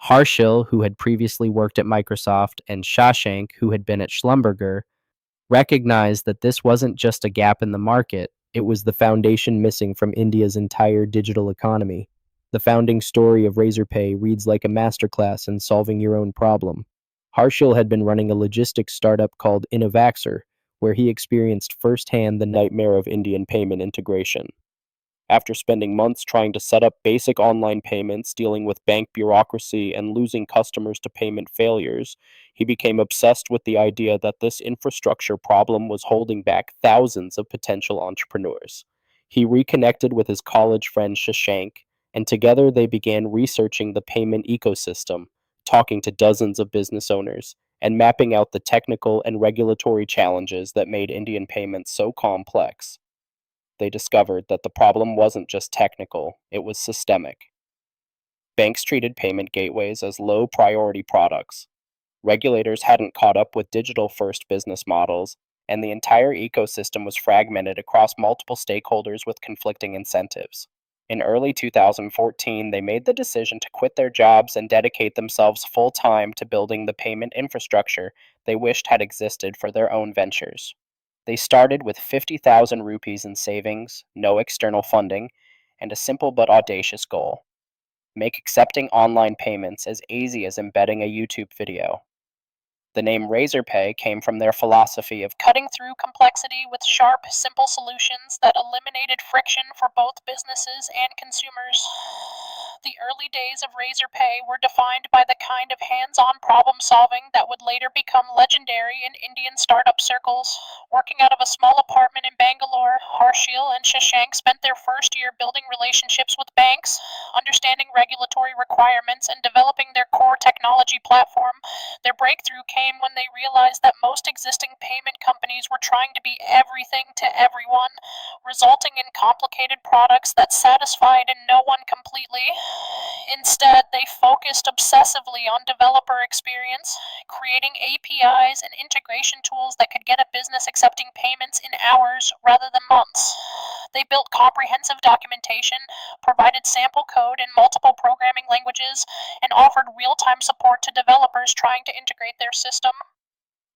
Harshil, who had previously worked at Microsoft, and Shashank, who had been at Schlumberger, recognized that this wasn't just a gap in the market, it was the foundation missing from India's entire digital economy. The founding story of RAZORPay reads like a masterclass in solving your own problem. Harshil had been running a logistics startup called Innovaxer, where he experienced firsthand the nightmare of Indian payment integration. After spending months trying to set up basic online payments, dealing with bank bureaucracy, and losing customers to payment failures, he became obsessed with the idea that this infrastructure problem was holding back thousands of potential entrepreneurs. He reconnected with his college friend Shashank, and together they began researching the payment ecosystem, talking to dozens of business owners, and mapping out the technical and regulatory challenges that made Indian payments so complex. They discovered that the problem wasn't just technical, it was systemic. Banks treated payment gateways as low priority products. Regulators hadn't caught up with digital first business models, and the entire ecosystem was fragmented across multiple stakeholders with conflicting incentives. In early 2014, they made the decision to quit their jobs and dedicate themselves full time to building the payment infrastructure they wished had existed for their own ventures. They started with 50,000 rupees in savings, no external funding, and a simple but audacious goal: make accepting online payments as easy as embedding a YouTube video. The name RazorPay came from their philosophy of cutting through complexity with sharp, simple solutions that eliminated friction for both businesses and consumers. The early days of RazorPay were defined by the kind of hands-on problem solving that would later become legendary in Indian startup circles. Working out of a small apartment in Bangalore, Harshil and Shashank spent their first year building relationships with banks, understanding regulatory requirements, and developing their core technology platform. Their breakthrough came when they realized that most existing payment companies were trying to be everything to everyone, resulting in complicated products that satisfied no one completely. Instead, they focused obsessively on developer experience, creating APIs and integration tools that could get a business accepting payments in hours rather than months. They built comprehensive documentation, provided sample code in multiple programming languages, and offered real-time support to developers trying to integrate their system.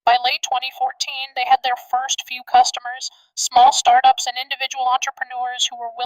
By late 2014, they had their first few customers, small startups and individual entrepreneurs who were willing